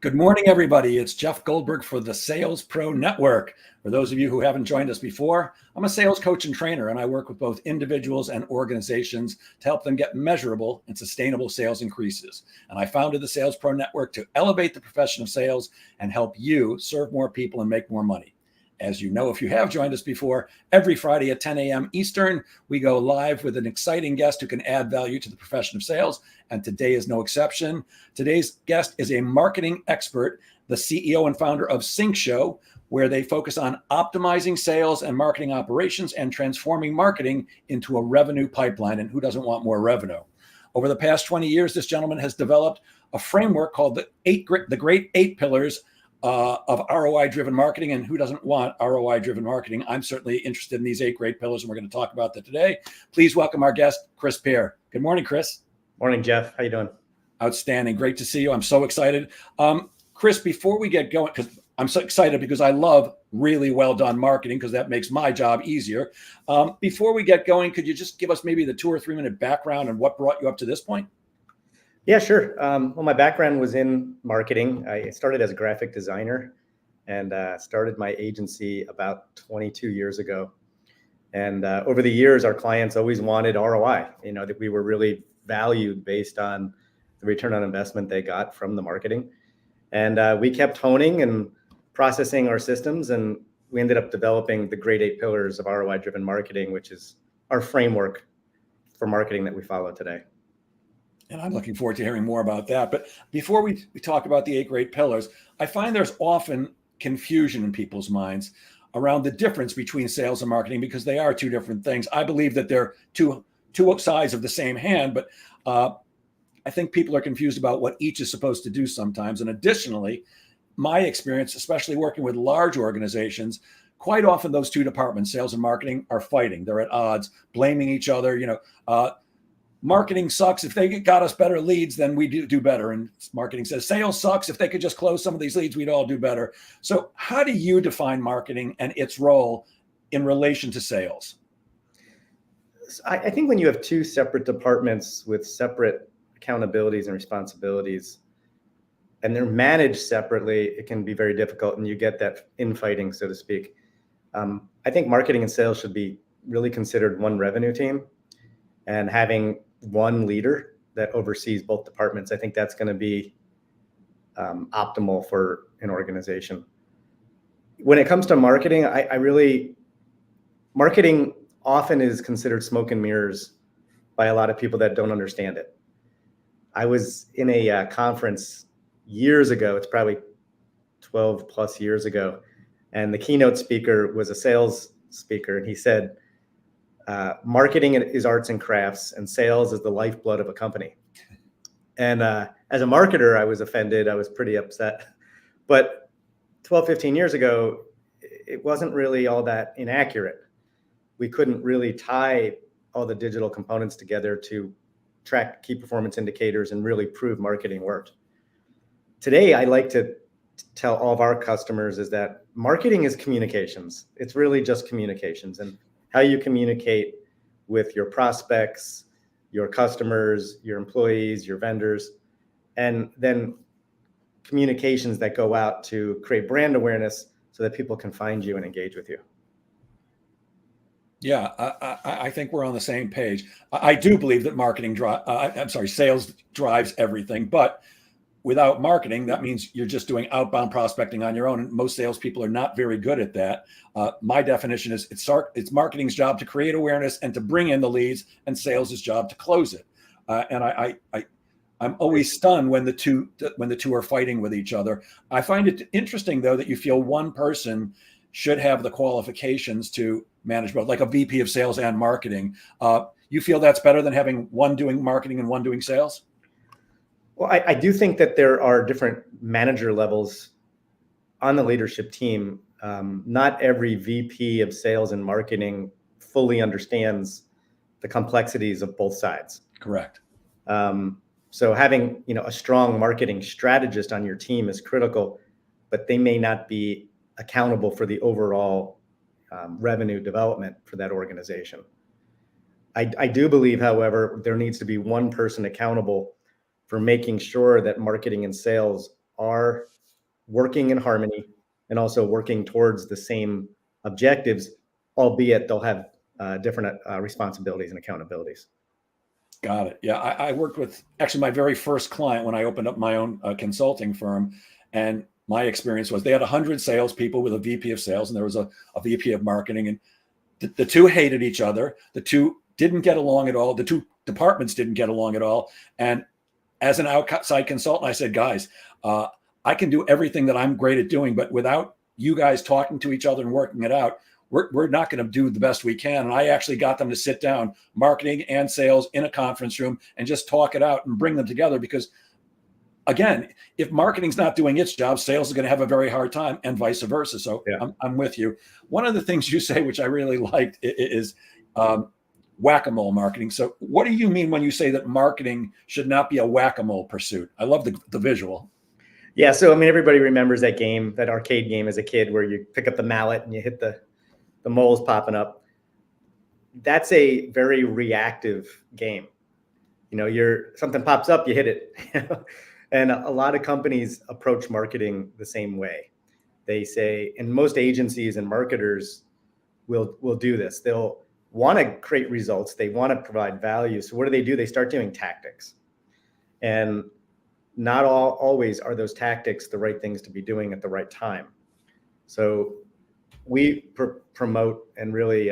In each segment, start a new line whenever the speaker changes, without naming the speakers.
Good morning, everybody. It's Jeff Goldberg for the Sales Pro Network. For those of you who haven't joined us before, I'm a sales coach and trainer, and I work with both individuals and organizations to help them get measurable and sustainable sales increases. And I founded the Sales Pro Network to elevate the profession of sales and help you serve more people and make more money. As you know, if you have joined us before, every Friday at 10 a.m. Eastern, we go live with an exciting guest who can add value to the profession of sales. And today is no exception. Today's guest is a marketing expert, the CEO and founder of Sync Show, where they focus on optimizing sales and marketing operations and transforming marketing into a revenue pipeline. And who doesn't want more revenue? Over the past 20 years, this gentleman has developed a framework called the Great Eight Pillars of ROI-driven marketing. And who doesn't want ROI-driven marketing? I'm certainly interested in these 8 great pillars, and we're going to talk about that today. Please welcome our guest, Chris Peer. Good morning, Chris.
Morning, Jeff. How you doing?
Outstanding. Great to see you. I'm so excited. Chris, before we get going, because I'm so excited because I love really well done marketing because that makes my job easier. Before we get going, could you just give us maybe the 2 or 3 minute background and what brought you up to this point?
Yeah, sure. Well, my background was in marketing. I started as a graphic designer and started my agency about 22 years ago. And over the years, our clients always wanted ROI, that we were really valued based on the return on investment they got from the marketing. And we kept honing and processing our systems, and we ended up developing the Great 8 Pillars of ROI-driven marketing, which is our framework for marketing that we follow today.
And I'm looking forward to hearing more about that. But before we talk about the 8 great pillars, I find there's often confusion in people's minds around the difference between sales and marketing because they are 2 different things. I believe that they're two sides of the same hand, but I think people are confused about what each is supposed to do sometimes. And additionally, my experience, especially working with large organizations, quite often those 2 departments, sales and marketing, are fighting. They're at odds, blaming each other. Marketing sucks. If they got us better leads, then we do better. And marketing says sales sucks. If they could just close some of these leads, we'd all do better. So how do you define marketing and its role in relation to sales?
I think when you have 2 separate departments with separate accountabilities and responsibilities, and they're managed separately, it can be very difficult, and you get that infighting, so to speak. I think marketing and sales should be really considered one revenue team, and having one leader that oversees both departments, I think that's going to be optimal for an organization. When it comes to marketing, marketing often is considered smoke and mirrors by a lot of people that don't understand it. I was in a conference years ago, it's probably 12 plus years ago, and the keynote speaker was a sales speaker, and he said, marketing is arts and crafts, and sales is the lifeblood of a company. And as a marketer, I was offended. I was pretty upset. But 12, 15 years ago, it wasn't really all that inaccurate. We couldn't really tie all the digital components together to track key performance indicators and really prove marketing worked. Today, I like to tell all of our customers is that marketing is communications. It's really just communications. And how you communicate with your prospects, your customers, your employees, your vendors, and then communications that go out to create brand awareness so that people can find you and engage with you.
Yeah, I think we're on the same page. I do believe that sales drives everything, but without marketing, that means you're just doing outbound prospecting on your own. And most salespeople are not very good at that. My definition is it's marketing's job to create awareness and to bring in the leads, and sales' job to close it. And I'm always stunned when the two are fighting with each other. I find it interesting, though, that you feel one person should have the qualifications to manage both, like a VP of sales and marketing. You feel that's better than having one doing marketing and one doing sales?
Well, I do think that there are different manager levels on the leadership team. Not every VP of sales and marketing fully understands the complexities of both sides.
Correct.
So having a strong marketing strategist on your team is critical, but they may not be accountable for the overall revenue development for that organization. I do believe, however, there needs to be one person accountable for making sure that marketing and sales are working in harmony and also working towards the same objectives, albeit they'll have different responsibilities and accountabilities.
Got it. Yeah, I worked with actually my very first client when I opened up my own consulting firm, and my experience was they had 100 salespeople with a VP of sales, and there was a VP of marketing, and the two hated each other. The two didn't get along at all. The two departments didn't get along at all. And as an outside consultant, I said, guys, I can do everything that I'm great at doing, but without you guys talking to each other and working it out, we're not going to do the best we can. And I actually got them to sit down, marketing and sales, in a conference room and just talk it out and bring them together. Because again, if marketing's not doing its job, sales is going to have a very hard time, and vice versa. So yeah. I'm with you. One of the things you say, which I really liked, is whack-a-mole marketing. So what do you mean when you say that marketing should not be a whack-a-mole pursuit? I love the visual.
Yeah. So, I mean, everybody remembers that game, that arcade game as a kid where you pick up the mallet and you hit the moles popping up. That's a very reactive game. You know, something pops up, you hit it. And a lot of companies approach marketing the same way. They say, and most agencies and marketers will do this. They'll want to create results. They want to provide value. So what do? They start doing tactics. And not always are those tactics the right things to be doing at the right time. So we promote and really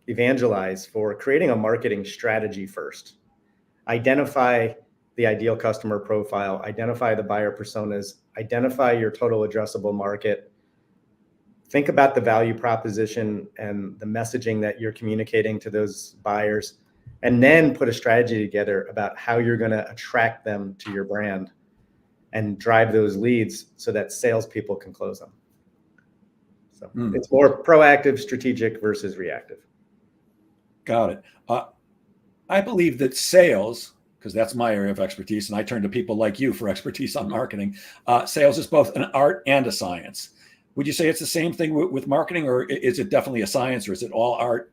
evangelize for creating a marketing strategy first. Identify the ideal customer profile, identify the buyer personas, identify your total addressable market. Think about the value proposition and the messaging that you're communicating to those buyers, and then put a strategy together about how you're going to attract them to your brand and drive those leads so that salespeople can close them. So it's more proactive, strategic versus reactive.
Got it. I believe that sales, because that's my area of expertise, and I turn to people like you for expertise on marketing, sales is both an art and a science. Would you say it's the same thing with marketing, or is it definitely a science, or is it all art?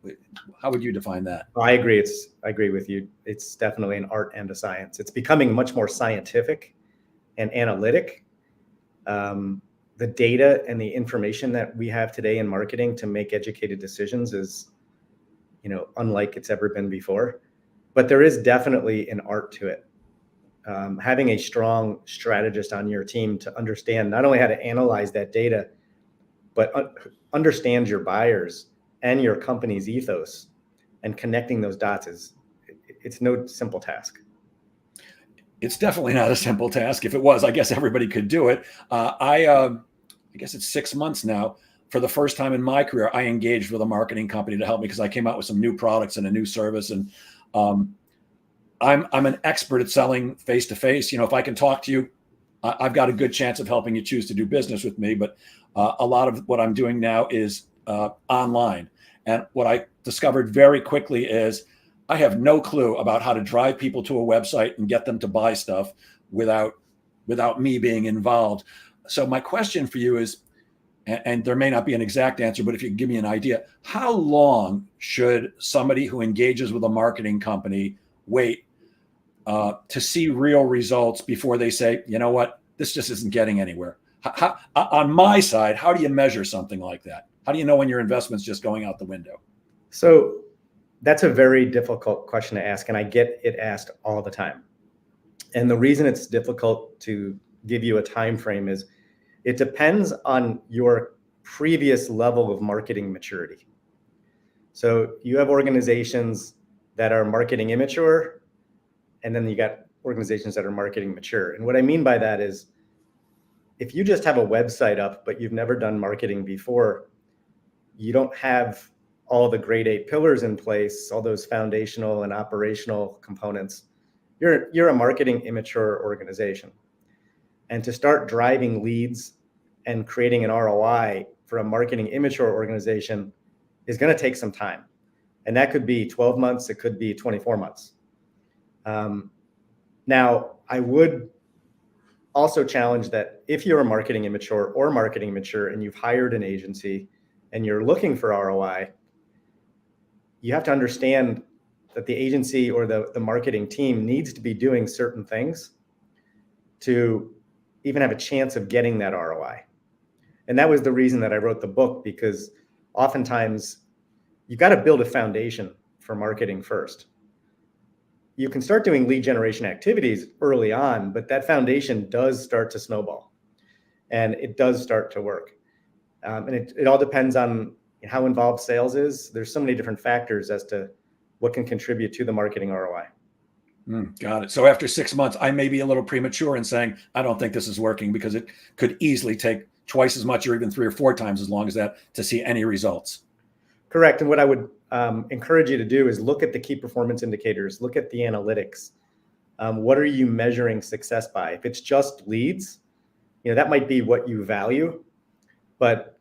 How would you define that?
I agree. I agree with you. It's definitely an art and a science. It's becoming much more scientific and analytic. The data and the information that we have today in marketing to make educated decisions is, unlike it's ever been before. But there is definitely an art to it. Having a strong strategist on your team to understand not only how to analyze that data, but understand your buyers and your company's ethos, and connecting those dots it's no simple task.
It's definitely not a simple task. If it was, I guess everybody could do it. I guess it's 6 months now. For the first time in my career, I engaged with a marketing company to help me because I came out with some new products and a new service. And I'm an expert at selling face-to-face. If I can talk to you, I've got a good chance of helping you choose to do business with me. But a lot of what I'm doing now is online. And what I discovered very quickly is I have no clue about how to drive people to a website and get them to buy stuff without me being involved. So my question for you is, and there may not be an exact answer, but if you can give me an idea, how long should somebody who engages with a marketing company wait to see real results before they say, you know what, this just isn't getting anywhere? On my side, how do you measure something like that? How do you know when your investment's just going out the window?
So that's a very difficult question to ask, and I get it asked all the time. And the reason it's difficult to give you a time frame is it depends on your previous level of marketing maturity. So you have organizations that are marketing immature, and then you got organizations that are marketing mature. And what I mean by that is, if you just have a website up, but you've never done marketing before, you don't have all the grade 8 pillars in place, all those foundational and operational components, you're a marketing immature organization. And to start driving leads and creating an ROI for a marketing immature organization is going to take some time. And that could be 12 months, it could be 24 months. Now, I would also challenge that if you're a marketing immature or marketing mature and you've hired an agency and you're looking for ROI, you have to understand that the agency or the marketing team needs to be doing certain things to even have a chance of getting that ROI. And that was the reason that I wrote the book, because oftentimes you've got to build a foundation for marketing first. You can start doing lead generation activities early on, but that foundation does start to snowball and it does start to work. And it all depends on how involved sales is. There's so many different factors as to what can contribute to the marketing ROI.
Got it. So after 6 months, I may be a little premature in saying, I don't think this is working, because it could easily take twice as much or even 3 or 4 times as long as that to see any results.
Correct. And what I would encourage you to do is look at the key performance indicators, look at the analytics. What are you measuring success by? If it's just leads, that might be what you value, but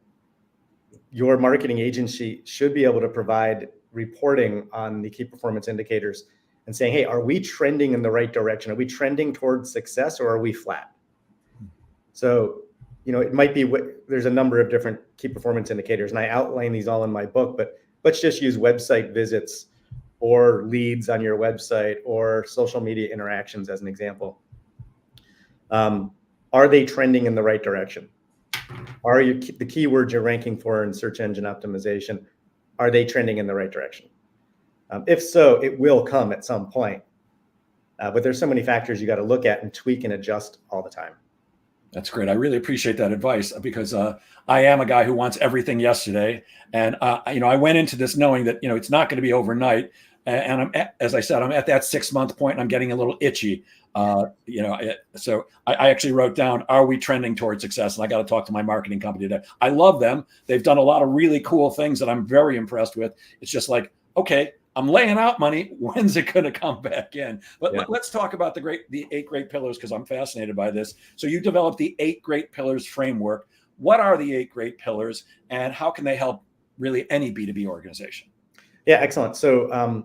your marketing agency should be able to provide reporting on the key performance indicators and saying, hey, are we trending in the right direction? Are we trending towards success, or are we flat? So, it might be there's a number of different key performance indicators, and I outline these all in my book, but let's just use website visits or leads on your website or social media interactions as an example. Are they trending in the right direction? Are the keywords you're ranking for in search engine optimization, are they trending in the right direction? If so, it will come at some point. But there's so many factors you got to look at and tweak and adjust all the time.
That's great. I really appreciate that advice, because I am a guy who wants everything yesterday. And, I went into this knowing that, it's not going to be overnight. And as I said, I'm at that 6-month point and I'm getting a little itchy. So I actually wrote down, are we trending towards success? And I got to talk to my marketing company today. I love them. They've done a lot of really cool things that I'm very impressed with. It's just like, okay, I'm laying out money. When's it going to come back in? But let's talk about the 8 great pillars, because I'm fascinated by this. So you developed the 8 great pillars framework. What are the 8 great pillars, and how can they help really any B2B organization?
Yeah, excellent. So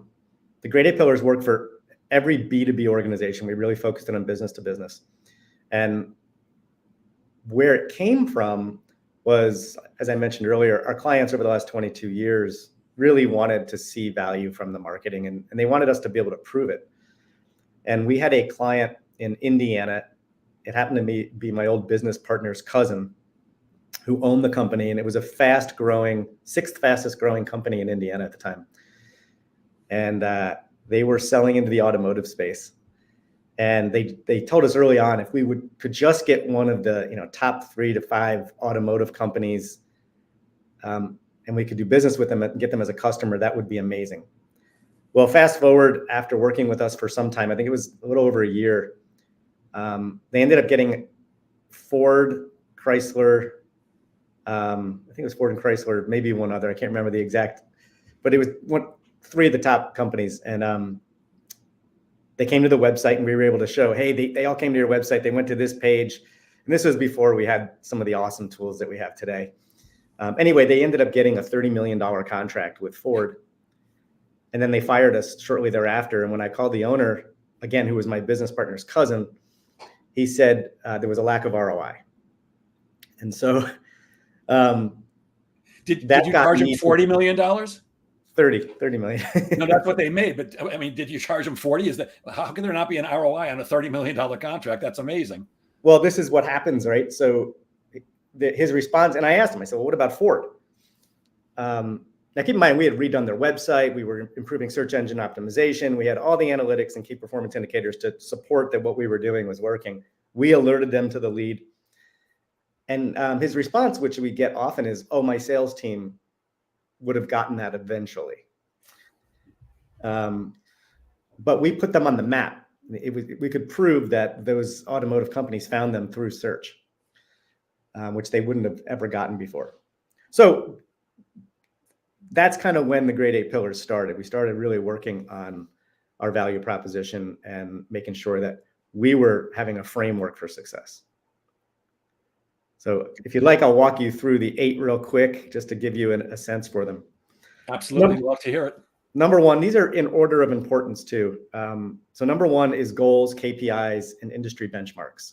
the great 8 pillars work for every B2B organization. We really focused on business to business. And where it came from was, as I mentioned earlier, our clients over the last 22 years really wanted to see value from the marketing, and they wanted us to be able to prove it. And we had a client in Indiana. It happened to be my old business partner's cousin, who owned the company, and it was a 6th fastest growing company in Indiana at the time. And they were selling into the automotive space. And they told us early on, if we could just get one of the top 3 to 5 automotive companies, and we could do business with them and get them as a customer, that would be amazing. Well, fast forward, after working with us for some time, I think it was a little over a year, they ended up getting Ford, Chrysler, I think it was Ford and Chrysler, maybe one other, I can't remember the exact, but it was 3 of the top companies. And they came to the website, and we were able to show, hey, they all came to your website, they went to this page. And this was before we had some of the awesome tools that we have today. Anyway, they ended up getting a $30 million contract with Ford. And then they fired us shortly thereafter. And when I called the owner, again, who was my business partner's cousin, he said there was a lack of ROI. And so
did you charge him $40 million?
30 million.
No, that's what they made. But I mean, did you charge them 40? How can there not be an ROI on a $30 million contract? That's amazing.
Well, this is what happens, right? So his response, and I asked him, I said, well, what about Ford? Now keep in mind, we had redone their website. We were improving search engine optimization. We had all the analytics and key performance indicators to support that what we were doing was working. We alerted them to the lead. And his response, which we get often, is, oh, my sales team would have gotten that eventually. But we put them on the map. We could prove that those automotive companies found them through search, which they wouldn't have ever gotten before. So that's kind of when the Great 8 pillars started. We started really working on our value proposition and making sure that we were having a framework for success. So if you'd like, I'll walk you through the 8 real quick, just to give you a sense for them.
Absolutely. Love to hear it.
Number 1, these are in order of importance too. So number 1 is goals, KPIs, and industry benchmarks.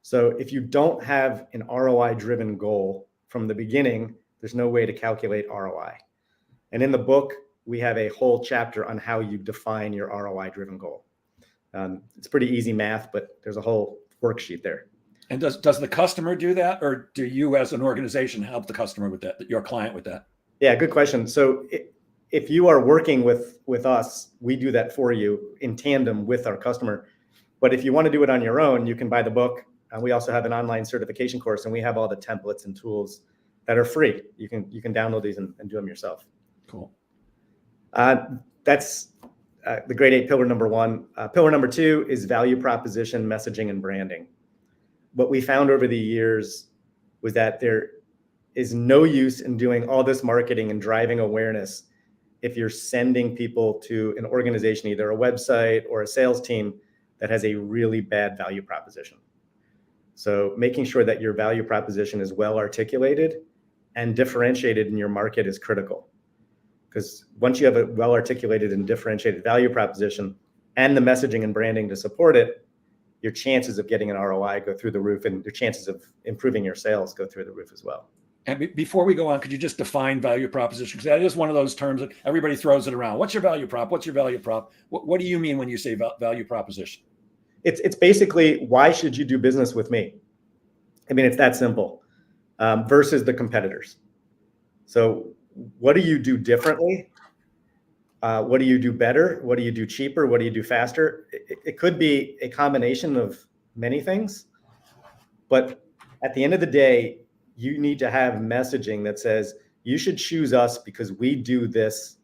So if you don't have an ROI driven goal from the beginning, there's no way to calculate ROI. And in the book, we have a whole chapter on how you define your ROI driven goal. It's pretty easy math, but there's a whole worksheet there.
And does the customer do that, or do you as an organization help the customer with that, your client with that?
Yeah, good question. So if you are working with us, we do that for you in tandem with our customer. But if you want to do it on your own, you can buy the book. We also have an online certification course, and we have all the templates and tools that are free. You can download these and do them yourself.
Cool.
That's the grade 8 pillar number 1. Pillar number 2 is value proposition, messaging, and branding. What we found over the years was that there is no use in doing all this marketing and driving awareness if you're sending people to an organization, either a website or a sales team that has a really bad value proposition. So making sure that your value proposition is well articulated and differentiated in your market is critical. Because once you have a well articulated and differentiated value proposition and the messaging and branding to support it, your chances of getting an ROI go through the roof, and your chances of improving your sales go through the roof as well.
And before we go on, could you just define value proposition? Because that is one of those terms that everybody throws it around. What's your value prop? What's your value prop? What do you mean when you say value proposition?
It's basically, why should you do business with me? I mean, it's that simple, versus the competitors. So what do you do differently? What do you do better? What do you do cheaper? What do you do faster? It could be a combination of many things, but at the end of the day, you need to have messaging that says you should choose us because we do this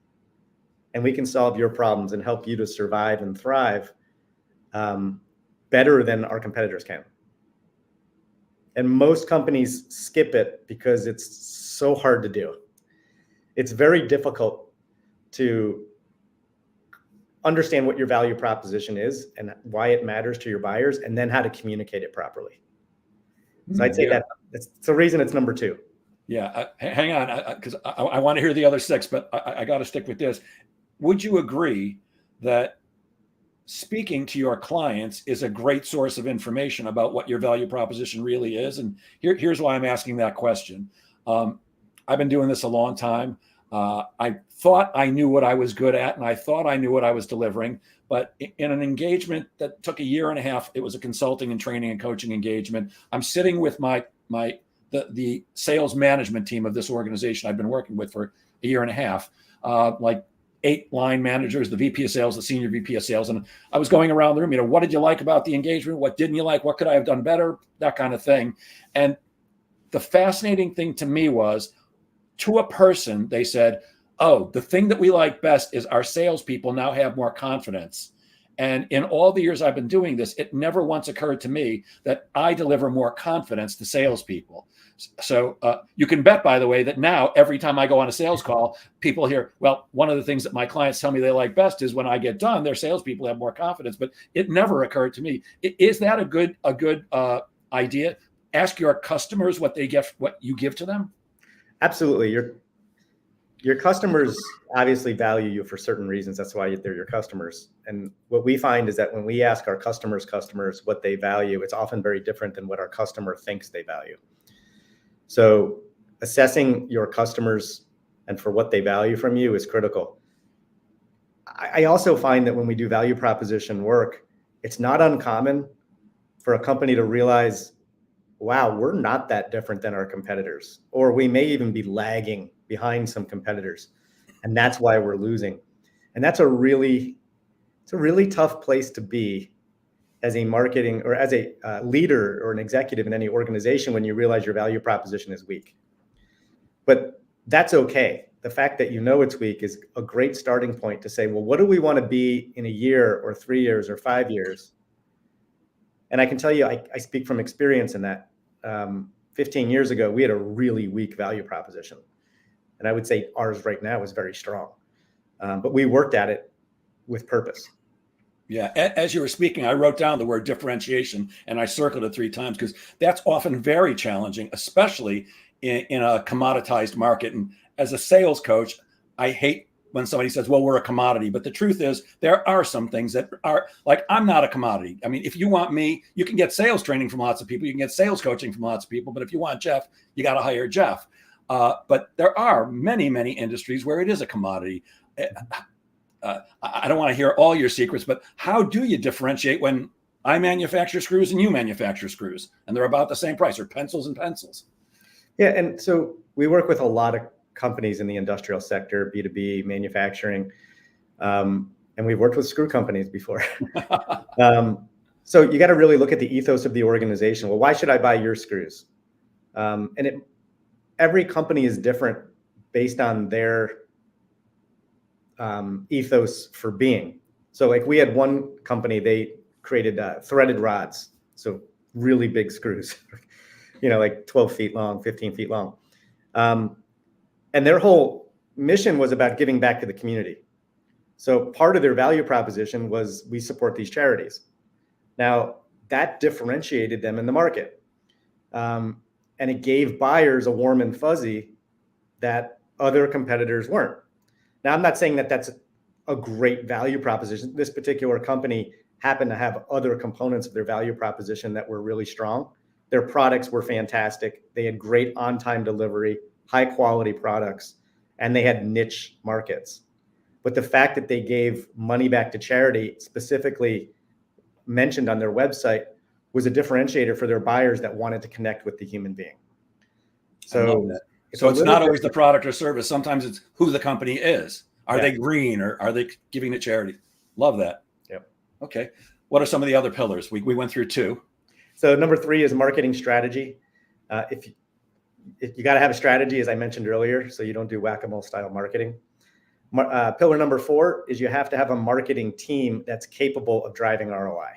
and we can solve your problems and help you to survive and thrive better than our competitors can. And most companies skip it because it's so hard to do. It's very difficult to understand what your value proposition is and why it matters to your buyers, and then how to communicate it properly. So I'd say that's the reason it's number 2.
Yeah, hang on, because I want to hear the other 6, but I got to stick with this. Would you agree that speaking to your clients is a great source of information about what your value proposition really is? And here's why I'm asking that question. I've been doing this a long time. I thought I knew what I was good at, and I thought I knew what I was delivering. But in an engagement that took a year and a half, it was a consulting and training and coaching engagement. I'm sitting with the sales management team of this organization I've been working with for a year and a half, like 8 line managers, the VP of sales, the senior VP of sales. And I was going around the room, what did you like about the engagement? What didn't you like? What could I have done better? That kind of thing. And the fascinating thing to me was, to a person, they said, oh, the thing that we like best is our salespeople now have more confidence. And in all the years I've been doing this, it never once occurred to me that I deliver more confidence to salespeople. So you can bet, by the way, that now every time I go on a sales call, people hear, well, one of the things that my clients tell me they like best is when I get done, their salespeople have more confidence. But it never occurred to me. Is that a good idea? Ask your customers what they get, what you give to them. Absolutely.
Your customers obviously value you for certain reasons. That's why they're your customers. And what we find is that when we ask our customers what they value, it's often very different than what our customer thinks they value. So assessing your customers and for what they value from you is critical. I also find that when we do value proposition work, it's not uncommon for a company to realize, wow, we're not that different than our competitors, or we may even be lagging behind some competitors, and that's why we're losing. And that's a really tough place to be as a marketing or as a leader or an executive in any organization when you realize your value proposition is weak. But that's okay. The fact that you know it's weak is a great starting point to say, well, what do we want to be in a year or 3 years or 5 years? And I can tell you, I speak from experience in that. 15 years ago, we had a really weak value proposition. And I would say ours right now is very strong. But we worked at it with purpose.
Yeah. As you were speaking, I wrote down the word differentiation and I circled it 3 times because that's often very challenging, especially in a commoditized market. And as a sales coach, I hate when somebody says, well, we're a commodity. But the truth is, there are some things that are like, I'm not a commodity. I mean, if you want me, you can get sales training from lots of people. You can get sales coaching from lots of people. But if you want Jeff, you got to hire Jeff. But there are many, many industries where it is a commodity. I don't want to hear all your secrets, but how do you differentiate when I manufacture screws and you manufacture screws, and they're about the same price, or pencils and pencils.
Yeah, and so we work with a lot of companies in the industrial sector, B2B, manufacturing, and we've worked with screw companies before. So you got to really look at the ethos of the organization. Well, why should I buy your screws? Every company is different based on their ethos for being. So like we had one company, they created threaded rods, so really big screws, like 12 feet long, 15 feet long. And their whole mission was about giving back to the community. So part of their value proposition was we support these charities. Now that differentiated them in the market. And it gave buyers a warm and fuzzy that other competitors weren't. Now, I'm not saying that that's a great value proposition. This particular company happened to have other components of their value proposition that were really strong. Their products were fantastic. They had great on-time delivery, high quality products, and they had niche markets. But the fact that they gave money back to charity, specifically mentioned on their website, was a differentiator for their buyers that wanted to connect with the human being. So
it's not always the product or service. Sometimes it's who the company is. Are they green, or are they giving to charity? Love that.
Yep.
Okay. What are some of the other pillars? We went through 2.
So number 3 is marketing strategy. If you got to have a strategy, as I mentioned earlier, so you don't do whack-a-mole style marketing. Pillar number 4 is you have to have a marketing team that's capable of driving ROI.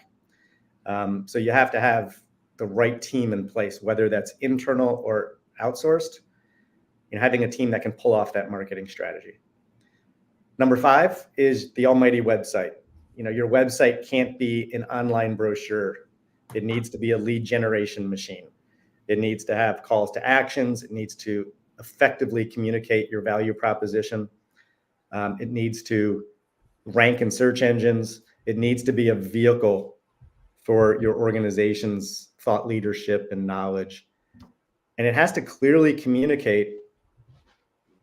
So you have to have the right team in place, whether that's internal or outsourced, having a team that can pull off that marketing strategy. Number 5 is the almighty website. Your website can't be an online brochure. It needs to be a lead generation machine. It needs to have calls to actions. It needs to effectively communicate your value proposition. It needs to rank in search engines. It needs to be a vehicle for your organization's thought leadership and knowledge. And it has to clearly communicate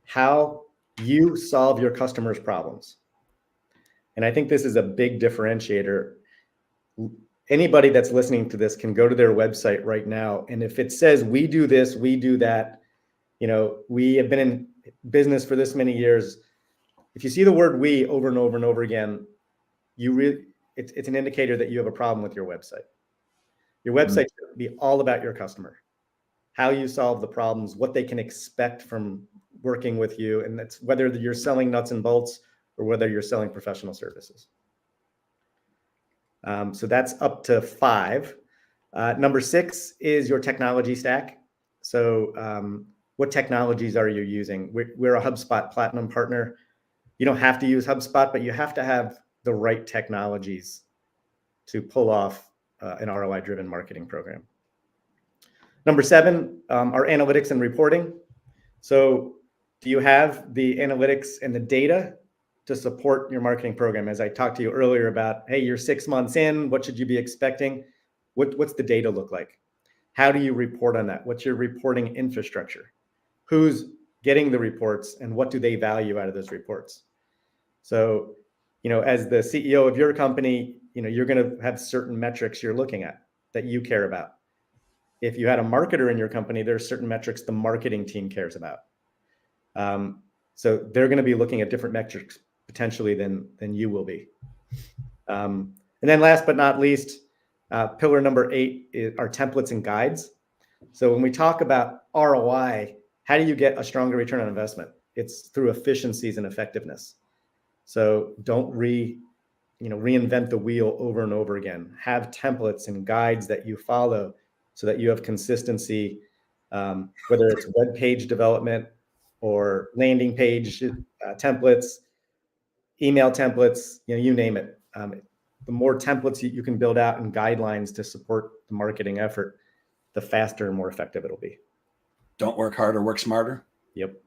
how you solve your customers' problems. And I think this is a big differentiator. Anybody that's listening to this can go to their website right now. And if it says, we do this, we do that, we have been in business for this many years. If you see the word we over and over and over again, it's an indicator that you have a problem with your website. Your website should be all about your customer, how you solve the problems, what they can expect from working with you. And that's whether you're selling nuts and bolts or whether you're selling professional services. So that's up to 5. Number 6 is your technology stack. So what technologies are you using? We're a HubSpot Platinum partner. You don't have to use HubSpot, but you have to have the right technologies to pull off an ROI-driven marketing program. Number 7 are analytics and reporting. So do you have the analytics and the data to support your marketing program? As I talked to you earlier about, hey, you're 6 months in, what should you be expecting? What's the data look like? How do you report on that? What's your reporting infrastructure? Who's getting the reports and what do they value out of those reports? So, as the CEO of your company, you're going to have certain metrics you're looking at that you care about. If you had a marketer in your company, there's certain metrics the marketing team cares about. So they're going to be looking at different metrics potentially than you will be. And then last but not least, pillar number 8 are templates and guides. So when we talk about ROI, how do you get a stronger return on investment? It's through efficiencies and effectiveness. So don't reinvent the wheel over and over again. Have templates and guides that you follow so that you have consistency, whether it's web page development or landing page templates, email templates, you name it. The more templates you can build out and guidelines to support the marketing effort, the faster and more effective it'll be.
Don't work harder, work smarter.
Yep.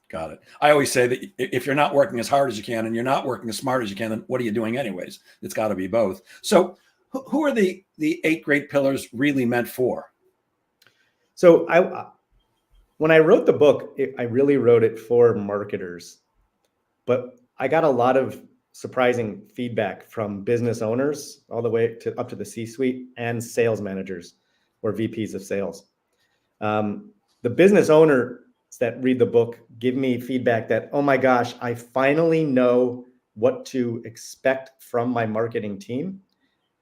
Got it. I always say that if you're not working as hard as you can and you're not working as smart as you can, then what are you doing anyways? It's got to be both. So who are the 8 great pillars really meant for?
So when I wrote the book, I really wrote it for marketers, but I got a lot of surprising feedback from business owners all the way to up to the C-suite and sales managers or VPs of sales. The business owners that read the book give me feedback that, oh my gosh, I finally know what to expect from my marketing team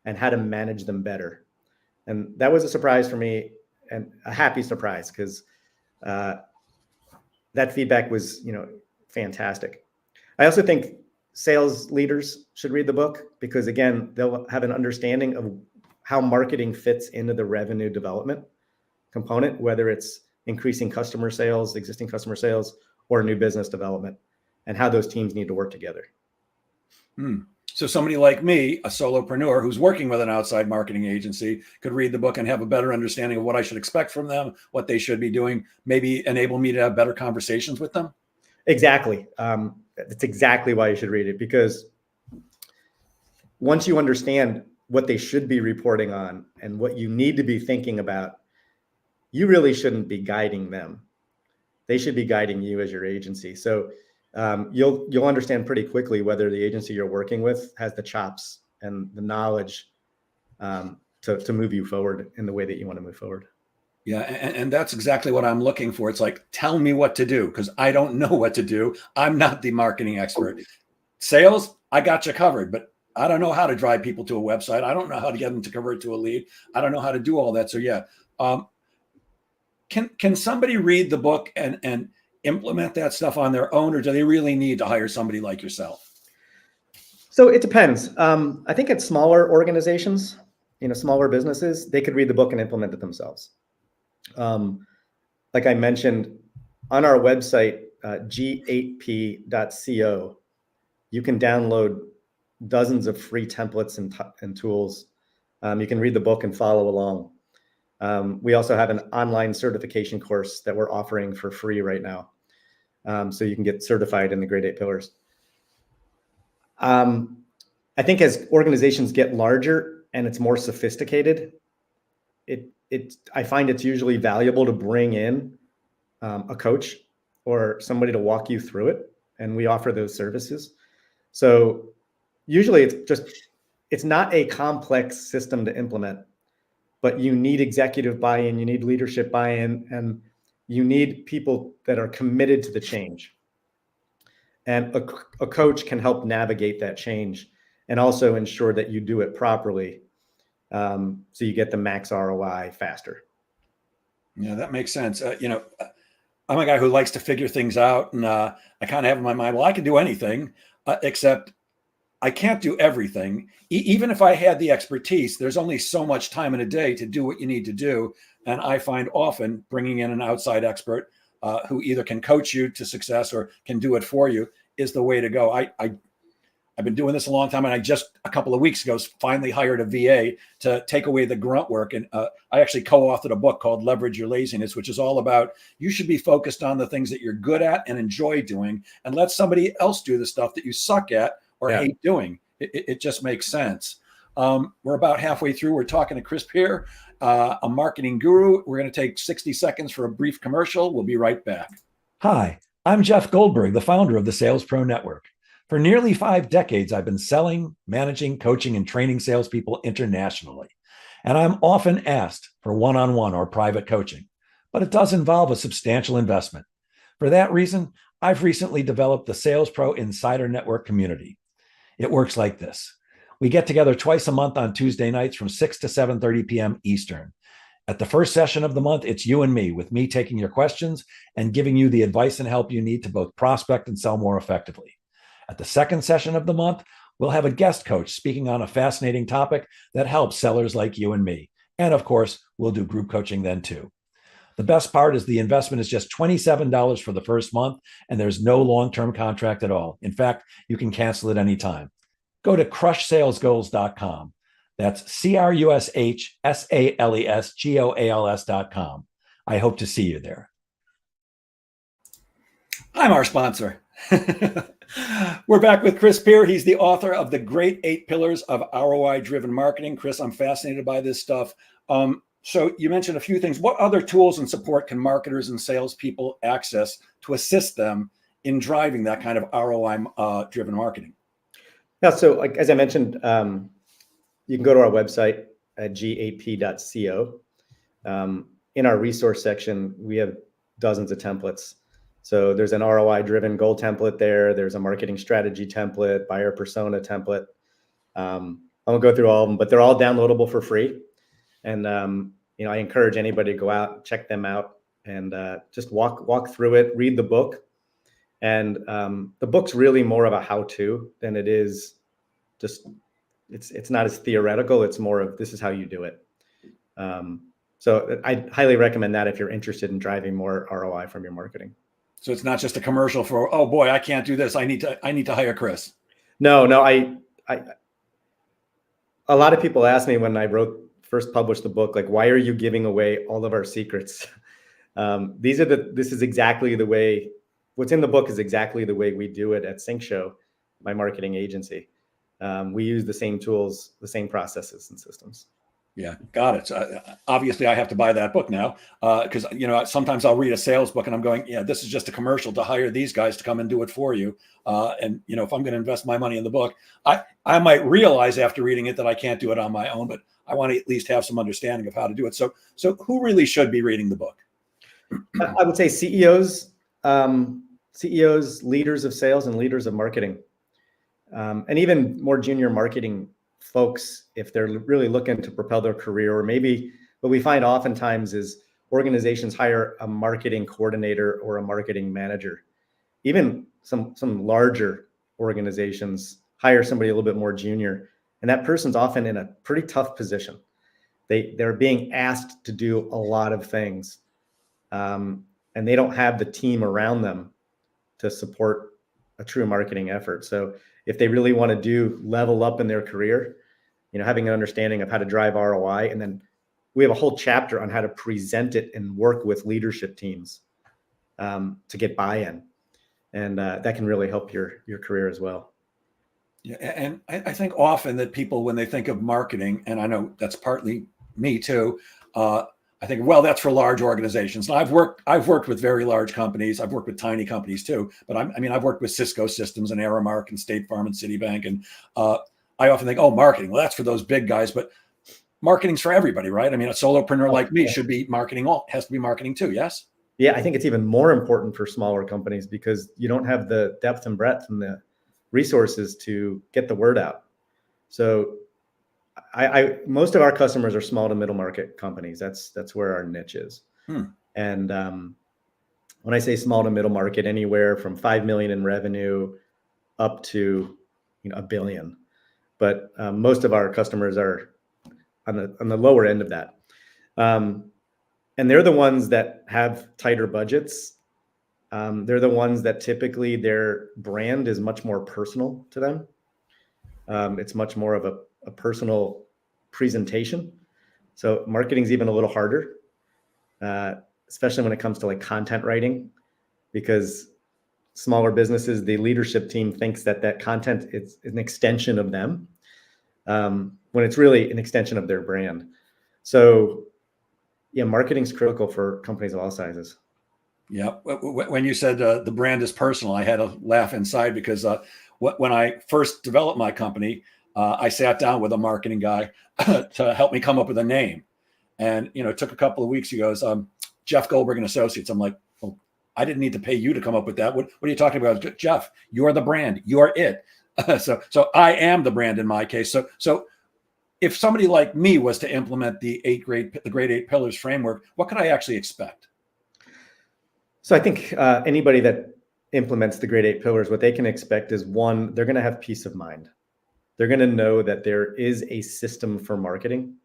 and how to manage them better. And that was a surprise for me, and a happy surprise, because that feedback was, fantastic. I also think sales leaders should read the book, because again, they'll have an understanding of how marketing fits into the revenue development component, whether it's increasing customer sales, existing customer sales, or new business development, and how those teams need to work together.
So somebody like me, a solopreneur who's working with an outside marketing agency, could read the book and have a better understanding of what I should expect from them, what they should be doing, maybe enable me to have better conversations with them.
Exactly. That's exactly why you should read it, because once you understand what they should be reporting on and what you need to be thinking about, you really shouldn't be guiding them. They should be guiding you as your agency. So you'll understand pretty quickly whether the agency you're working with has the chops and the knowledge to move you forward in the way that you want to move forward.
Yeah, and that's exactly what I'm looking for. It's like, tell me what to do, because I don't know what to do. I'm not the marketing expert. Sales, I got you covered, but I don't know how to drive people to a website. I don't know how to get them to convert to a lead. I don't know how to do all that. So yeah, can somebody read the book and implement that stuff on their own, or do they really need to hire somebody like yourself?
So it depends. I think at smaller organizations, smaller businesses, they could read the book and implement it themselves. Like I mentioned, on our website, g8p.co, you can download dozens of free templates and tools. You can read the book and follow along. We also have an online certification course that we're offering for free right now. So you can get certified in the Great 8 Pillars. I think as organizations get larger and it's more sophisticated, I find it's usually valuable to bring in a coach or somebody to walk you through it. And we offer those services. So usually it's not a complex system to implement, but you need executive buy-in, you need leadership buy-in, and you need people that are committed to the change. And a coach can help navigate that change and also ensure that you do it properly, so you get the max ROI faster.
Yeah, that makes sense. I'm a guy who likes to figure things out, and I kind of have in my mind, well, I can do anything, except I can't do everything. Even if I had the expertise, there's only so much time in a day to do what you need to do. And I find often bringing in an outside expert who either can coach you to success or can do it for you is the way to go. I've been doing this a long time, and I just a couple of weeks ago finally hired a VA to take away the grunt work. And I actually co-authored a book called Leverage Your Laziness, which is all about you should be focused on the things that you're good at and enjoy doing, and let somebody else do the stuff that you suck at or hate doing. It just makes sense. We're about halfway through. We're talking to Chris Peer, a marketing guru. We're going to take 60 seconds for a brief commercial. We'll be right back. Hi, I'm Jeff Goldberg, the founder of the Sales Pro Network. For nearly 5 decades, I've been selling, managing, coaching, and training salespeople internationally. And I'm often asked for one-on-one or private coaching, but it does involve a substantial investment. For that reason, I've recently developed the Sales Pro Insider Network community. It works like this. We get together twice a month on Tuesday nights from 6 to 7:30 p.m. Eastern. At the first session of the month, it's you and me, with me taking your questions and giving you the advice and help you need to both prospect and sell more effectively. At the second session of the month, we'll have a guest coach speaking on a fascinating topic that helps sellers like you and me. And of course, we'll do group coaching then too. The best part is the investment is just $27 for the first month, and there's no long-term contract at all. In fact, you can cancel at any time. Go to crushsalesgoals.com. That's crushsalesgoals.com. I hope to see you there. I'm our sponsor. We're back with Chris Peer. He's the author of The Great 8 Pillars of ROI-Driven Marketing. Chris, I'm fascinated by this stuff. So you mentioned a few things. What other tools and support can marketers and salespeople access to assist them in driving that kind of ROI-driven marketing?
Yeah. So like, as I mentioned, you can go to our website at gap.co. In our resource section, we have dozens of templates. So there's an ROI driven goal template there. There's a marketing strategy template, buyer persona template. I won't go through all of them, but they're all downloadable for free. And I encourage anybody to go out, check them out, and just walk through it, read the book. And the book's really more of a how-to than it is just, it's not as theoretical. It's more of, this is how you do it. So I highly recommend that if you're interested in driving more ROI from your marketing.
So it's not just a commercial for, oh boy, I can't do this. I need to hire Chris.
No, a lot of people ask me when I first published the book, like, why are you giving away all of our secrets? This is exactly the way, what's in the book is exactly the way we do it at Sync Show, my marketing agency. We use the same tools, the same processes and systems.
Yeah, got it. So obviously I have to buy that book now because, sometimes I'll read a sales book and I'm going, yeah, this is just a commercial to hire these guys to come and do it for you. And if I'm going to invest my money in the book, I might realize after reading it that I can't do it on my own, but I want to at least have some understanding of how to do it. So who really should be reading the book?
I would say CEOs, leaders of sales and leaders of marketing, and even more junior marketing folks, if they're really looking to propel their career. Or maybe what we find oftentimes is organizations hire a marketing coordinator or a marketing manager. Even some larger organizations hire somebody a little bit more junior, and that person's often in a pretty tough position. They're being asked to do a lot of things, and they don't have the team around them to support a true marketing effort. So if they really want to level up in their career, having an understanding of how to drive ROI, and then we have a whole chapter on how to present it and work with leadership teams to get buy-in, and that can really help your career as well.
Yeah, and I think often that people, when they think of marketing, and I know that's partly me too, I think, well, that's for large organizations. And I've worked with very large companies. I've worked with tiny companies too. But I've worked with Cisco Systems and Aramark and State Farm and Citibank. And I often think, oh, marketing, well, that's for those big guys. But marketing's for everybody, right? A solopreneur like me should be marketing. Has to be marketing too. Yes.
Yeah, I think it's even more important for smaller companies because you don't have the depth and breadth and the resources to get the word out. So most of our customers are small to middle market companies. That's where our niche is. And when I say small to middle market, anywhere from 5 million in revenue up to $1 billion. But most of our customers are on the lower end of that. And they're the ones that have tighter budgets. They're the ones that typically their brand is much more personal to them. It's much more of a personal presentation. So marketing's even a little harder, especially when it comes to like content writing, because smaller businesses, the leadership team thinks that content is an extension of them, when it's really an extension of their brand. So yeah, marketing's critical for companies of all sizes.
Yeah. When you said the brand is personal, I had a laugh inside because when I first developed my company, I sat down with a marketing guy to help me come up with a name. And, it took a couple of weeks. He goes, Jeff Goldberg and Associates. I'm like, well, I didn't need to pay you to come up with that. What are you talking about? Jeff, you're the brand. You're it. So I am the brand in my case. So if somebody like me was to implement the Great 8 Pillars framework, what could I actually expect?
So I think anybody that implements the Great 8 Pillars, what they can expect is, one, they're going to have peace of mind. They're going to know that there is a system for marketing.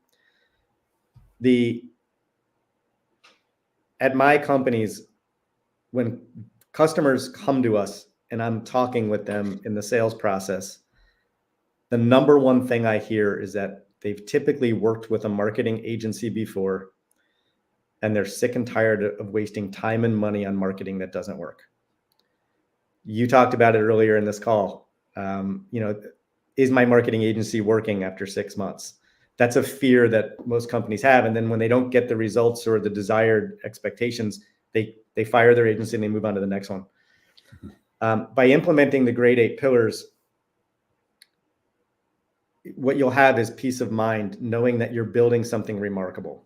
At my companies, when customers come to us and I'm talking with them in the sales process, the number one thing I hear is that they've typically worked with a marketing agency before, and they're sick and tired of wasting time and money on marketing that doesn't work. You talked about it earlier in this call. Is my marketing agency working after 6 months? That's a fear that most companies have. And then when they don't get the results or the desired expectations, they fire their agency and they move on to the next one. By implementing the Great 8 Pillars, what you'll have is peace of mind knowing that you're building something remarkable.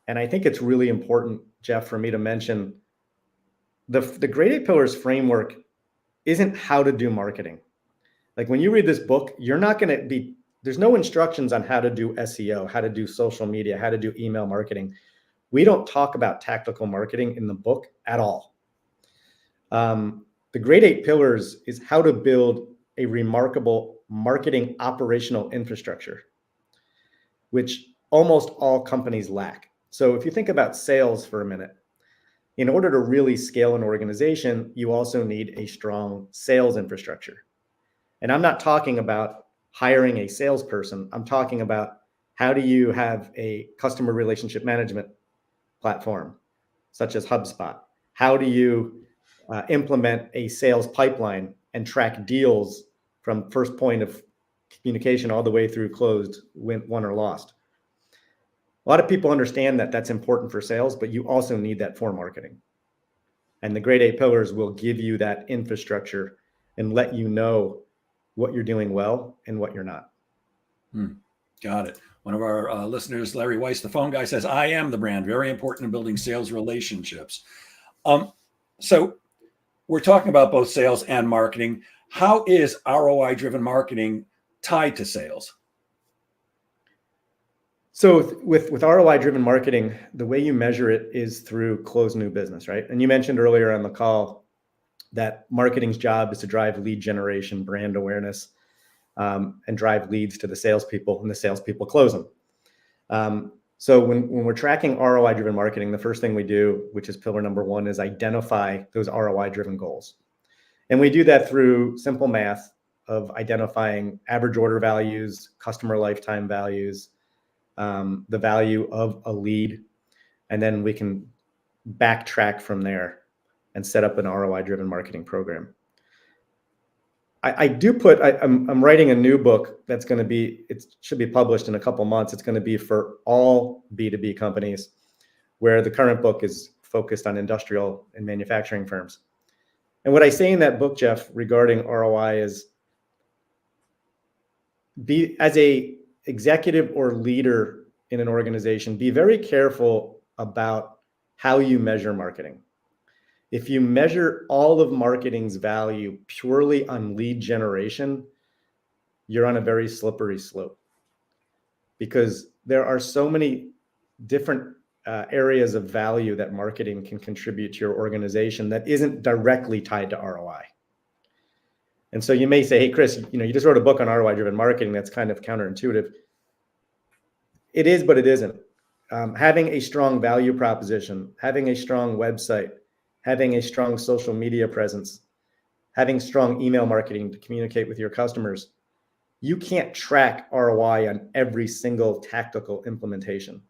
And I think it's really important, Jeff, for me to mention the Great Eight Pillars framework isn't how to do marketing. Like when you read this book, there's no instructions on how to do SEO, how to do social media, how to do email marketing. We don't talk about tactical marketing in the book at all. The Great Eight Pillars is how to build a remarkable marketing operational infrastructure, which almost all companies lack. So if you think about sales for a minute, in order to really scale an organization, you also need a strong sales infrastructure. And I'm not talking about hiring a salesperson. I'm talking about how do you have a customer relationship management platform, such as HubSpot? How do you implement a sales pipeline and track deals from first point of communication all the way through closed, won or lost? A lot of people understand that that's important for sales, but you also need that for marketing. And the Great Eight Pillars will give you that infrastructure and let you know what you're doing well and what you're not.
Got it. One of our listeners, Larry Weiss, the phone guy, says, I am the brand. Very important in building sales relationships. So we're talking about both sales and marketing. How is ROI-driven marketing tied to sales?
So with ROI-driven marketing, the way you measure it is through close new business, right? And you mentioned earlier on the call that marketing's job is to drive lead generation, brand awareness, and drive leads to the salespeople, and the salespeople close them. So when we're tracking ROI-driven marketing, the first thing we do, which is pillar number one, is identify those ROI-driven goals. And we do that through simple math of identifying average order values, customer lifetime values, the value of a lead, and then we can backtrack from there and set up an ROI-driven marketing program. I'm writing a new book that's going to be, it should be published in a couple months. It's going to be for all B2B companies, where the current book is focused on industrial and manufacturing firms. And what I say in that book, Jeff, regarding ROI is, as a executive or leader in an organization, be very careful about how you measure marketing. If you measure all of marketing's value purely on lead generation, you're on a very slippery slope, because there are so many different areas of value that marketing can contribute to your organization that isn't directly tied to ROI. And so you may say, hey, Chris, you just wrote a book on ROI-driven marketing. That's kind of counterintuitive. It is, but it isn't. Having a strong value proposition, having a strong website, having a strong social media presence, having strong email marketing to communicate with your customers, you can't track ROI on every single tactical implementation.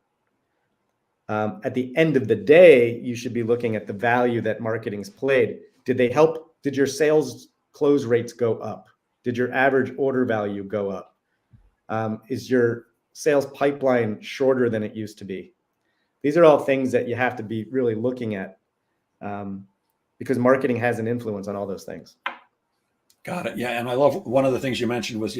At the end of the day, you should be looking at the value that marketing's played. Did they help? Did your sales close rates go up? Did your average order value go up? Is your sales pipeline shorter than it used to be? These are all things that you have to be really looking at, because marketing has an influence on all those things.
Got it. Yeah. And I love one of the things you mentioned was,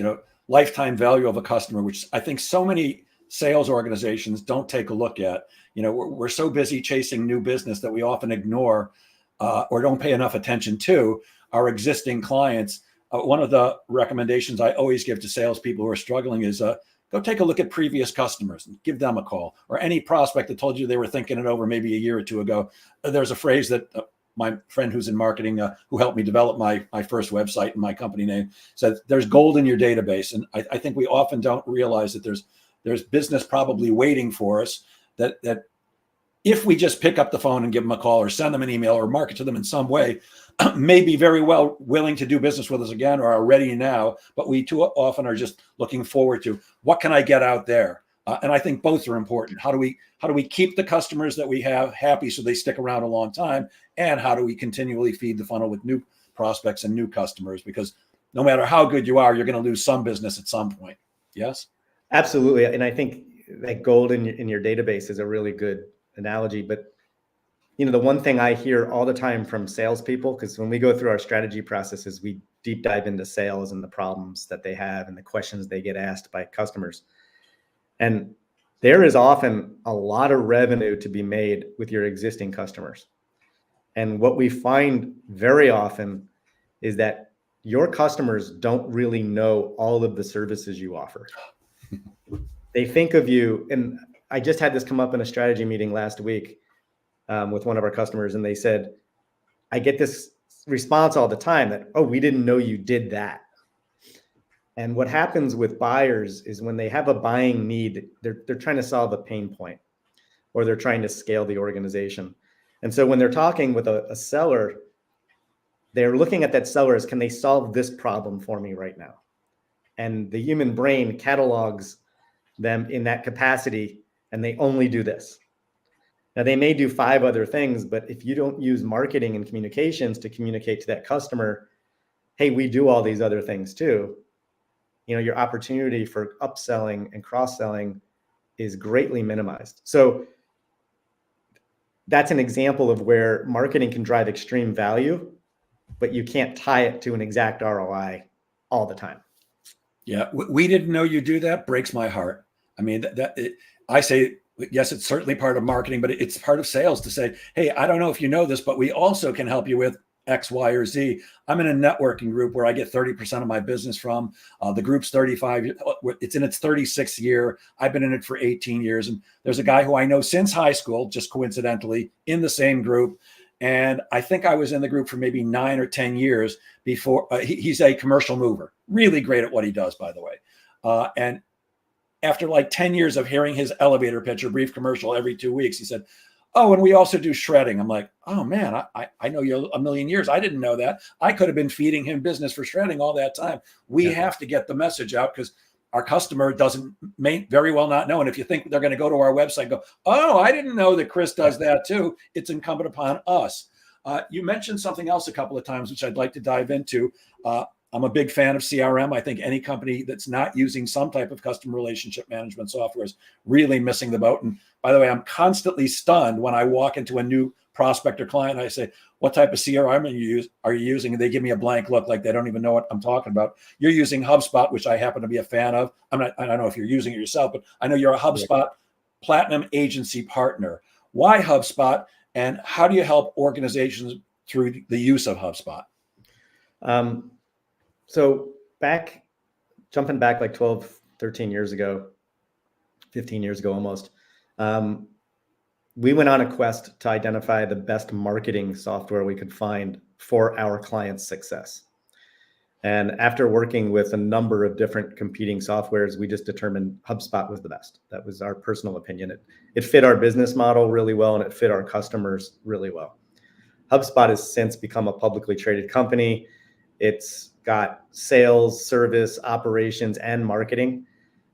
lifetime value of a customer, which I think so many sales organizations don't take a look at. We're so busy chasing new business that we often ignore or don't pay enough attention to our existing clients. One of the recommendations I always give to salespeople who are struggling is go take a look at previous customers and give them a call, or any prospect that told you they were thinking it over maybe a year or two ago. There's a phrase that my friend who's in marketing, who helped me develop my first website and my company name, said, there's gold in your database. And I think we often don't realize that there's business probably waiting for us, that if we just pick up the phone and give them a call or send them an email or market to them in some way, may be very well willing to do business with us again or are ready now, but we too often are just looking forward to what can I get out there? And I think both are important. How do we keep the customers that we have happy so they stick around a long time? And how do we continually feed the funnel with new prospects and new customers? Because no matter how good you are, you're going to lose some business at some point. Yes?
Absolutely. And I think that gold in your database is a really good analogy. But the one thing I hear all the time from salespeople, because when we go through our strategy processes, we deep dive into sales and the problems that they have and the questions they get asked by customers. And there is often a lot of revenue to be made with your existing customers. And what we find very often is that your customers don't really know all of the services you offer. They think of you, and I just had this come up in a strategy meeting last week with one of our customers, and they said, I get this response all the time that, oh, we didn't know you did that. And what happens with buyers is when they have a buying need, they're trying to solve a pain point, or they're trying to scale the organization. And so when they're talking with a seller, they're looking at that seller as, can they solve this problem for me right now? And the human brain catalogs them in that capacity, and they only do this. Now, they may do 5 other things, but if you don't use marketing and communications to communicate to that customer, hey, we do all these other things too, your opportunity for upselling and cross-selling is greatly minimized. So that's an example of where marketing can drive extreme value, but you can't tie it to an exact ROI all the time.
Yeah, we didn't know you do that. Breaks my heart. I mean, I say, yes, it's certainly part of marketing, but it's part of sales to say, hey, I don't know if you know this, but we also can help you with X, Y, or Z. I'm in a networking group where I get 30% of my business from. The group's 35. It's in its 36th year. I've been in it for 18 years. And there's a guy who I know since high school, just coincidentally, in the same group. And I think I was in the group for maybe 9 or 10 years before. He's a commercial mover, really great at what he does, by the way. And after like 10 years of hearing his elevator pitch or brief commercial every 2 weeks, he said, oh, and we also do shredding. I'm like, oh man, I know you a million years. I didn't know that. I could have been feeding him business for shredding all that time. We have to get the message out because our customer may very well not know. And if you think they're going to go to our website and go, oh, I didn't know that Chris does that too, it's incumbent upon us. You mentioned something else a couple of times, which I'd like to dive into. I'm a big fan of CRM. I think any company that's not using some type of customer relationship management software is really missing the boat. And by the way, I'm constantly stunned when I walk into a new prospect or client. I say, what type of CRM are you using? And they give me a blank look, like they don't even know what I'm talking about. You're using HubSpot, which I happen to be a fan of. I don't know if you're using it yourself, but I know you're a HubSpot Platinum Agency partner. Why HubSpot? And how do you help organizations through the use of HubSpot?
So jumping back like 12, 13 years ago, 15 years ago almost, we went on a quest to identify the best marketing software we could find for our clients' success. And after working with a number of different competing softwares, we just determined HubSpot was the best. That was our personal opinion. It fit our business model really well, and it fit our customers really well. HubSpot has since become a publicly traded company. It's got sales, service, operations, and marketing,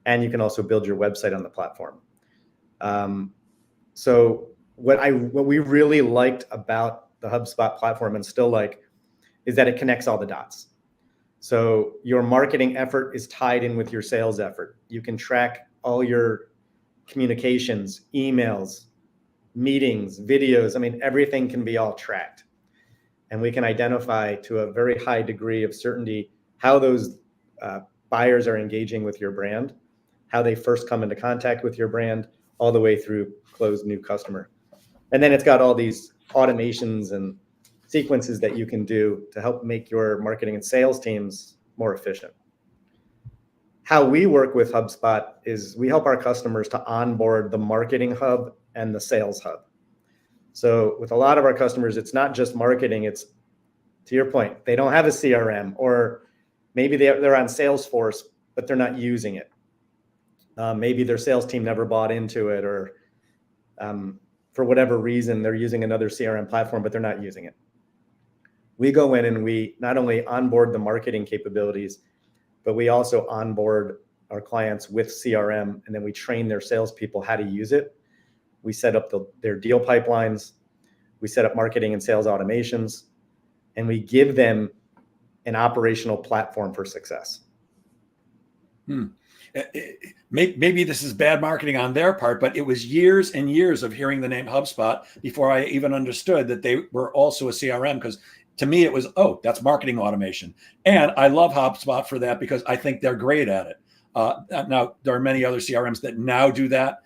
and you can also build your website on the platform. So what we really liked about the HubSpot platform, and still like, is that it connects all the dots. So your marketing effort is tied in with your sales effort. You can track all your communications, emails, meetings, videos. I mean, everything can be all tracked. And we can identify to a very high degree of certainty how those buyers are engaging with your brand, how they first come into contact with your brand, all the way through closed new customer. And then it's got all these automations and sequences that you can do to help make your marketing and sales teams more efficient. How we work with HubSpot is we help our customers to onboard the marketing hub and the sales hub. So with a lot of our customers, it's not just marketing. It's, to your point, they don't have a CRM, or maybe they're on Salesforce, but they're not using it. Maybe their sales team never bought into it, or for whatever reason, they're using another CRM platform, but they're not using it. We go in and we not only onboard the marketing capabilities, but we also onboard our clients with CRM, and then we train their salespeople how to use it. We set up their deal pipelines. We set up marketing and sales automations, and we give them an operational platform for success.
Maybe this is bad marketing on their part, but it was years and years of hearing the name HubSpot before I even understood that they were also a CRM, because to me, it was, oh, that's marketing automation. And I love HubSpot for that because I think they're great at it. Now, there are many other CRMs that now do that.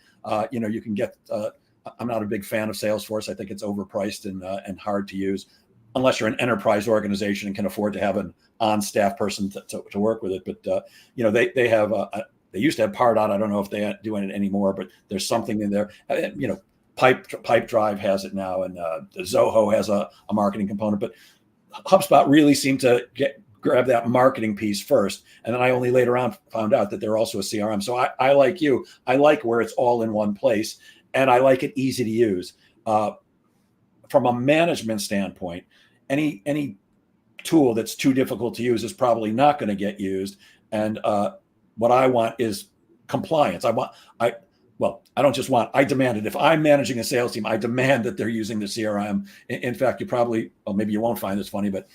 You can get, I'm not a big fan of Salesforce. I think it's overpriced and hard to use unless you're an enterprise organization and can afford to have an on-staff person to work with it. But, they have, they used to have Pardot. I don't know if they do it anymore, but there's something in there. Pipe Drive has it now, and Zoho has a marketing component. But HubSpot really seemed to grab that marketing piece first, and then I only later on found out that they're also a CRM. So I like you. I like where it's all in one place, and I like it easy to use. From a management standpoint, any tool that's too difficult to use is probably not going to get used. And what I want is compliance. I don't just want, I demand it. If I'm managing a sales team, I demand that they're using the CRM. In fact, maybe you won't find this funny, but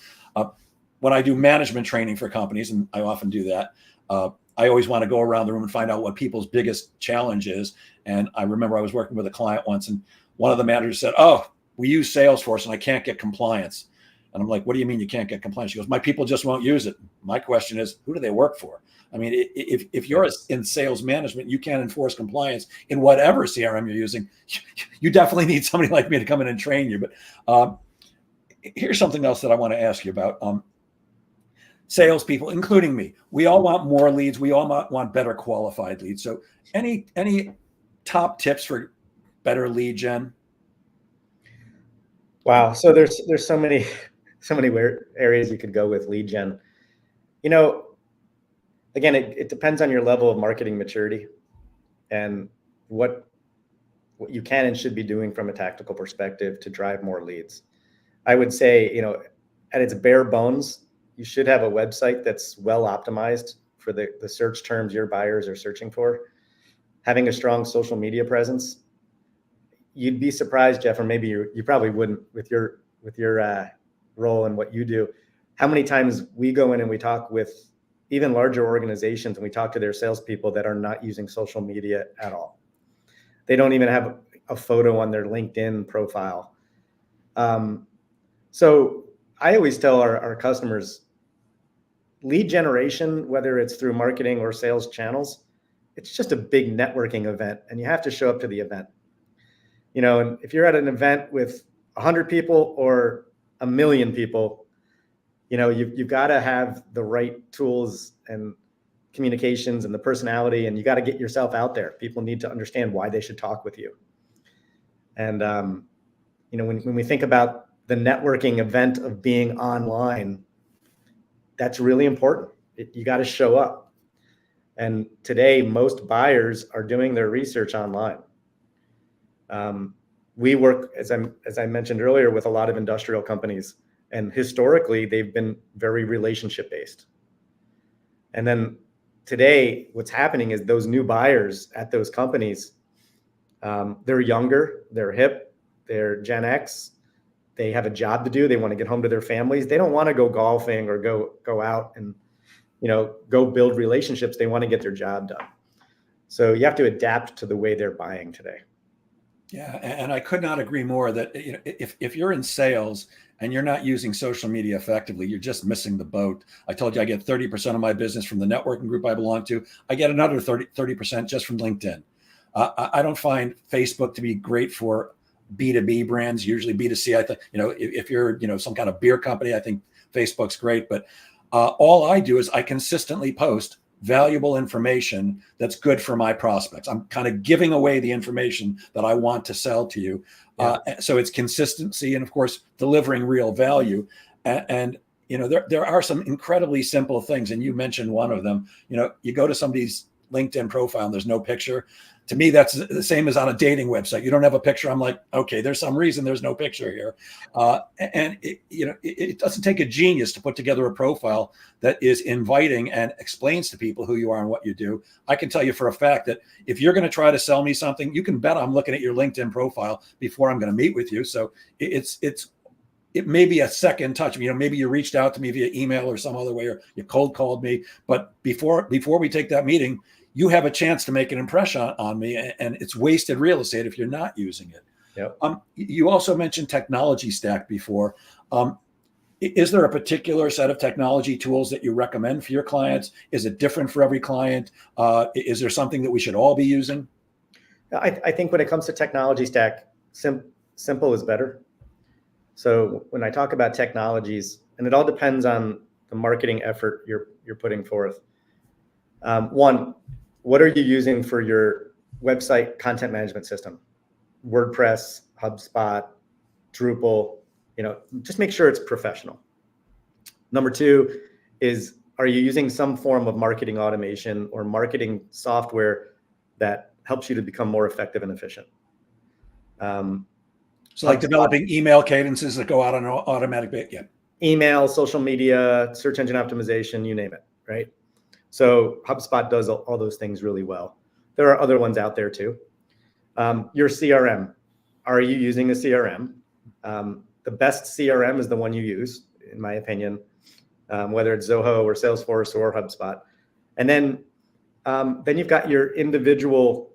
when I do management training for companies, and I often do that, I always want to go around the room and find out what people's biggest challenge is. And I remember I was working with a client once, and one of the managers said, "Oh, we use Salesforce and I can't get compliance." And I'm like, "What do you mean you can't get compliance?" She goes, "My people just won't use it." My question is, who do they work for? I mean, if you're in sales management, you can't enforce compliance in whatever CRM you're using. You definitely need somebody like me to come in and train you. But here's something else that I want to ask you about. Salespeople, including me, we all want more leads. We all want better qualified leads. So any top tips for better lead gen?
Wow. So there's so many areas you could go with lead gen. Again, it depends on your level of marketing maturity and what you can and should be doing from a tactical perspective to drive more leads. I would say, at its bare bones, you should have a website that's well optimized for the search terms your buyers are searching for. Having a strong social media presence. You'd be surprised, Jeff, or maybe you probably wouldn't with your role and what you do, how many times we go in and we talk with even larger organizations and we talk to their salespeople that are not using social media at all. They don't even have a photo on their LinkedIn profile. So I always tell our customers, lead generation, whether it's through marketing or sales channels, it's just a big networking event, and you have to show up to the event. And if you're at an event with 100 people or 1 million people, you've got to have the right tools and communications and the personality, and you got to get yourself out there. People need to understand why they should talk with you. And, when we think about the networking event of being online, that's really important. You got to show up. And today, most buyers are doing their research online. We work, as I mentioned earlier, with a lot of industrial companies, and historically they've been very relationship based. And then today, what's happening is those new buyers at those companies, they're younger, they're hip, they're Gen X, they have a job to do, they want to get home to their families. They don't want to go golfing or go out and go build relationships. They want to get their job done. So you have to adapt to the way they're buying today.
Yeah, and I could not agree more that if you're in sales and you're not using social media effectively, you're just missing the boat. I told you I get 30% of my business from the networking group I belong to. I get another 30% just from LinkedIn. I don't find Facebook to be great for B2B brands, usually B2C. I think, if you're, some kind of beer company, I think Facebook's great. But all I do is I consistently post valuable information that's good for my prospects. I'm kind of giving away the information that I want to sell to you. Yeah. So it's consistency and, of course, delivering real value. And there are some incredibly simple things. And you mentioned one of them. You go to somebody's LinkedIn profile and there's no picture. To me, that's the same as on a dating website. You don't have a picture. I'm like, okay, there's some reason there's no picture here. And it doesn't take a genius to put together a profile that is inviting and explains to people who you are and what you do. I can tell you for a fact that if you're going to try to sell me something, you can bet I'm looking at your LinkedIn profile before I'm going to meet with you. So it may be a second touch. Maybe you reached out to me via email or some other way, or you cold called me. But before we take that meeting, you have a chance to make an impression on me, and it's wasted real estate if you're not using it.
Yep.
You also mentioned technology stack before. Is there a particular set of technology tools that you recommend for your clients? Is it different for every client? Is there something that we should all be using?
I think when it comes to technology stack, simple is better. So when I talk about technologies, and it all depends on the marketing effort you're putting forth. One, what are you using for your website content management system? WordPress, HubSpot, Drupal, just make sure it's professional. Number two is, are you using some form of marketing automation or marketing software that helps you to become more effective and efficient?
So like developing email cadences that go out on an automatic bit. Yeah.
Email, social media, search engine optimization, you name it, right? So HubSpot does all those things really well. There are other ones out there too. Your CRM, are you using a CRM? The best CRM is the one you use, in my opinion, whether it's Zoho or Salesforce or HubSpot. And then you've got your individual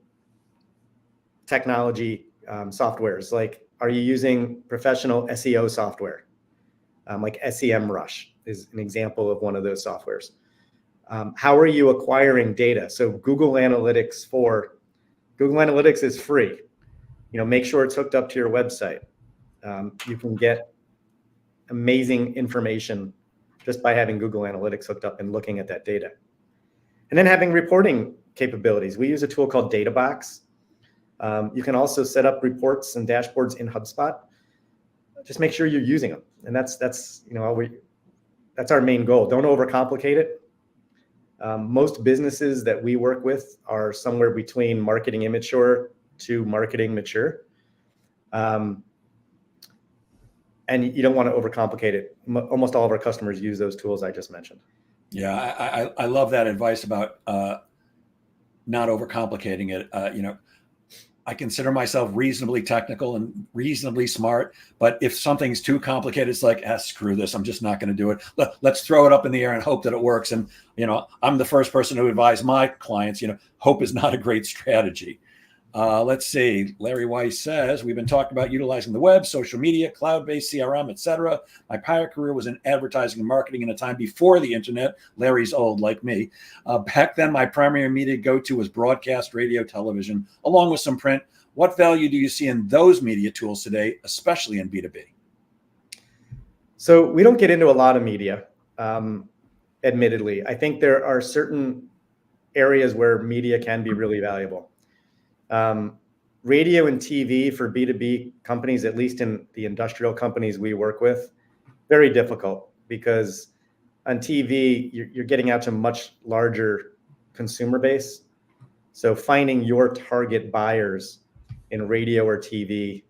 technology softwares. Like, are you using professional SEO software? Like SEMrush is an example of one of those softwares. How are you acquiring data? So Google Analytics is free. Make sure it's hooked up to your website. You can get amazing information just by having Google Analytics hooked up and looking at that data. And then having reporting capabilities. We use a tool called DataBox. You can also set up reports and dashboards in HubSpot. Just make sure you're using them. And that's our main goal. Don't overcomplicate it. Most businesses that we work with are somewhere between marketing immature to marketing mature. And you don't want to overcomplicate it. Almost all of our customers use those tools I just mentioned.
Yeah, I love that advice about not overcomplicating it. I consider myself reasonably technical and reasonably smart, but if something's too complicated, it's like, screw this. I'm just not going to do it. Let's throw it up in the air and hope that it works. And, I'm the first person to advise my clients, hope is not a great strategy. Let's see. Larry Weiss says, we've been talking about utilizing the web, social media, cloud-based CRM, etc. My prior career was in advertising and marketing in a time before the internet. Larry's old like me. Back then, my primary media go-to was broadcast, radio, television, along with some print. What value do you see in those media tools today, especially in B2B?
So we don't get into a lot of media, admittedly. I think there are certain areas where media can be really valuable. Radio and TV for B2B companies, at least in the industrial companies we work with, very difficult, because on TV, you're getting out to a much larger consumer base. So finding your target buyers in radio or TV,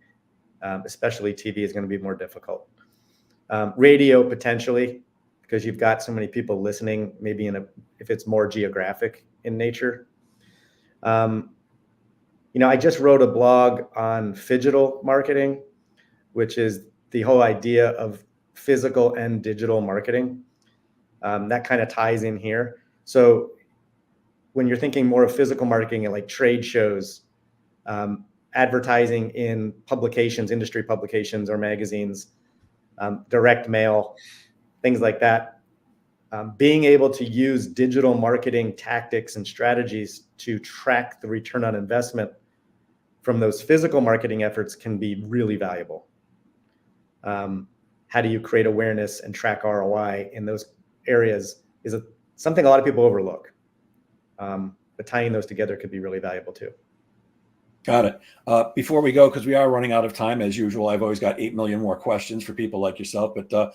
especially TV, is going to be more difficult. Radio potentially, because you've got so many people listening, maybe if it's more geographic in nature. I just wrote a blog on phygital marketing, which is the whole idea of physical and digital marketing. That kind of ties in here. So when you're thinking more of physical marketing and like trade shows, advertising in publications, industry publications or magazines, direct mail, things like that, being able to use digital marketing tactics and strategies to track the return on investment from those physical marketing efforts can be really valuable. How do you create awareness and track ROI in those areas is something a lot of people overlook. But tying those together could be really valuable too.
Got it. Before we go, because we are running out of time as usual, I've always got 8 million more questions for people like yourself, but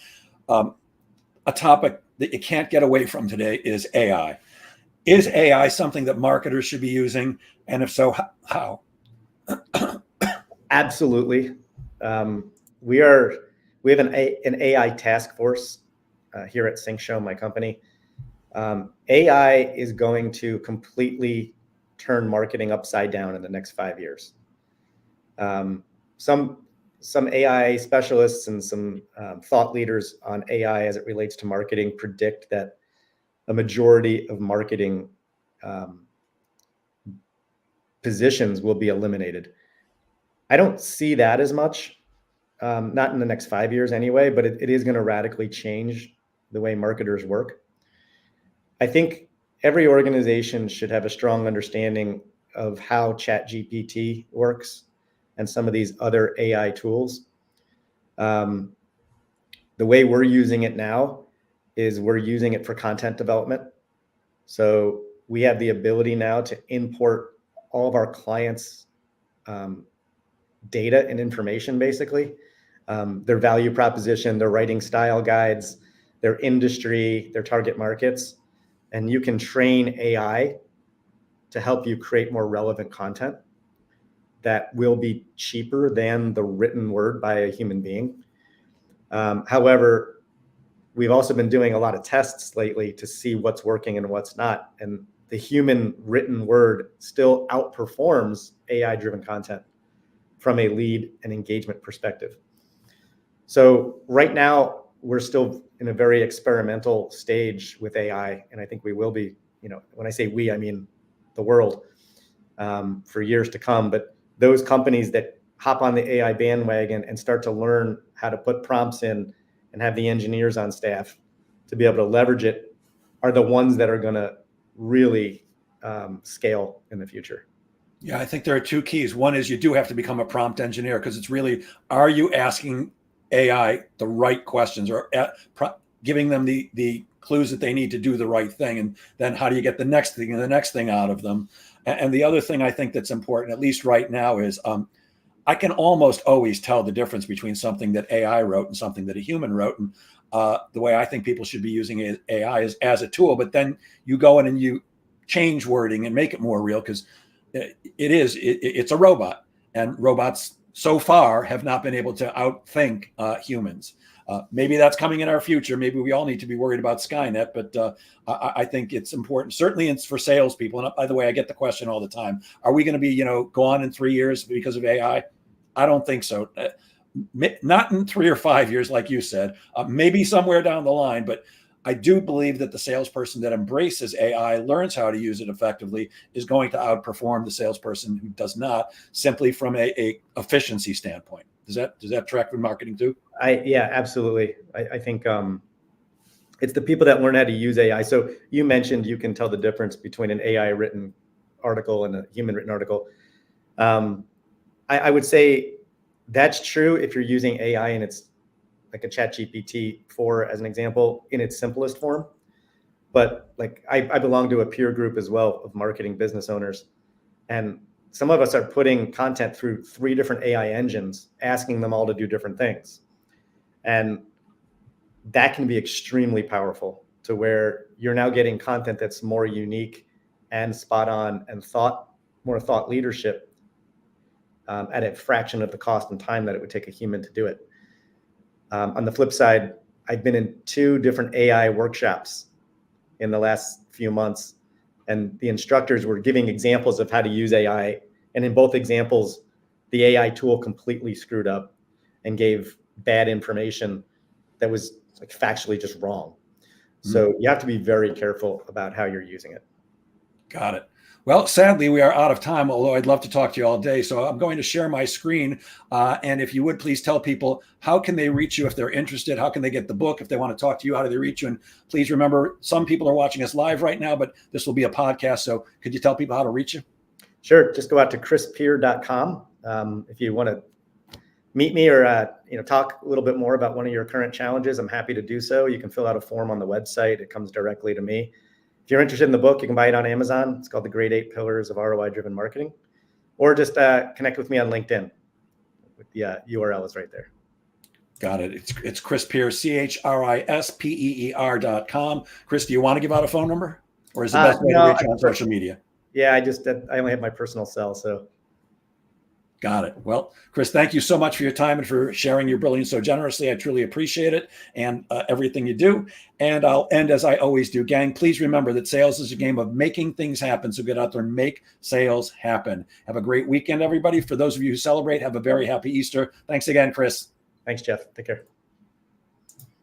a topic that you can't get away from today is AI. Is AI something that marketers should be using? And if so, how?
Absolutely. We have an AI task force here at Sync Show, my company. AI is going to completely turn marketing upside down in the next 5 years. Some AI specialists and some thought leaders on AI as it relates to marketing predict that a majority of marketing positions will be eliminated. I don't see that as much. not in the next 5 years anyway, but it is going to radically change the way marketers work. I think every organization should have a strong understanding of how ChatGPT works and some of these other AI tools. The way we're using it now is we're using it for content development. So we have the ability now to import all of our clients' data and information, basically, their value proposition, their writing style guides, their industry, their target markets. And you can train AI to help you create more relevant content that will be cheaper than the written word by a human being. However, we've also been doing a lot of tests lately to see what's working and what's not. And the human written word still outperforms AI-driven content from a lead and engagement perspective. So right now, we're still in a very experimental stage with AI, and I think we will be, when I say we, I mean the world, for years to come. But those companies that hop on the AI bandwagon and start to learn how to put prompts in and have the engineers on staff to be able to leverage it are the ones that are going to really scale in the future.
Yeah, I think there are two keys. One is you do have to become a prompt engineer, because it's really, are you asking AI the right questions, or giving them the clues that they need to do the right thing? And then how do you get the next thing and the next thing out of them? And the other thing I think that's important, at least right now, is I can almost always tell the difference between something that AI wrote and something that a human wrote. And the way I think people should be using AI is as a tool, but then you go in and you change wording and make it more real, because it's a robot, and robots so far have not been able to outthink humans. Maybe that's coming in our future. Maybe we all need to be worried about Skynet, but I think it's important. Certainly it's for salespeople. And by the way, I get the question all the time: are we going to be, gone in 3 years because of AI? I don't think so. Not in 3 or 5 years, like you said. Maybe somewhere down the line, but I do believe that the salesperson that embraces AI, learns how to use it effectively, is going to outperform the salesperson who does not, simply from a efficiency standpoint. Does that track with marketing too?
Yeah, absolutely. I think it's the people that learn how to use AI. So you mentioned you can tell the difference between an AI written article and a human written article. I would say that's true if you're using AI and it's like a ChatGPT 4 as an example, in its simplest form. But like I belong to a peer group as well of marketing business owners, and some of us are putting content through 3 different AI engines, asking them all to do different things. And that can be extremely powerful, to where you're now getting content that's more unique and spot on and more thought leadership at a fraction of the cost and time that it would take a human to do it. On the flip side, I've been in 2 different AI workshops in the last few months, and the instructors were giving examples of how to use AI. And in both examples, the AI tool completely screwed up and gave bad information that was like factually just wrong. So you have to be very careful about how you're using it.
Got it. Well, sadly, we are out of time, although I'd love to talk to you all day. So I'm going to share my screen. And if you would, please tell people, how can they reach you if they're interested? How can they get the book? If they want to talk to you, how do they reach you? And please remember, some people are watching us live right now, but this will be a podcast. So could you tell people how to reach you?
Sure. Just go out to chrispeer.com. If you want to meet me or talk a little bit more about one of your current challenges, I'm happy to do so. You can fill out a form on the website. It comes directly to me. If you're interested in the book, you can buy it on Amazon. It's called The Great 8 Pillars of ROI-Driven Marketing. Or just connect with me on LinkedIn. The URL is right there.
Got it. It's Chris Peer, CHRISPEER.com. Chris, do you want to give out a phone number? Or is the best way to reach you on social media?
Yeah, I only have my personal cell, so.
Got it. Well, Chris, thank you so much for your time and for sharing your brilliance so generously. I truly appreciate it, and everything you do. And I'll end as I always do. Gang, please remember that sales is a game of making things happen. So get out there and make sales happen. Have a great weekend, everybody. For those of you who celebrate, have a very happy Easter. Thanks again, Chris.
Thanks, Jeff. Take care.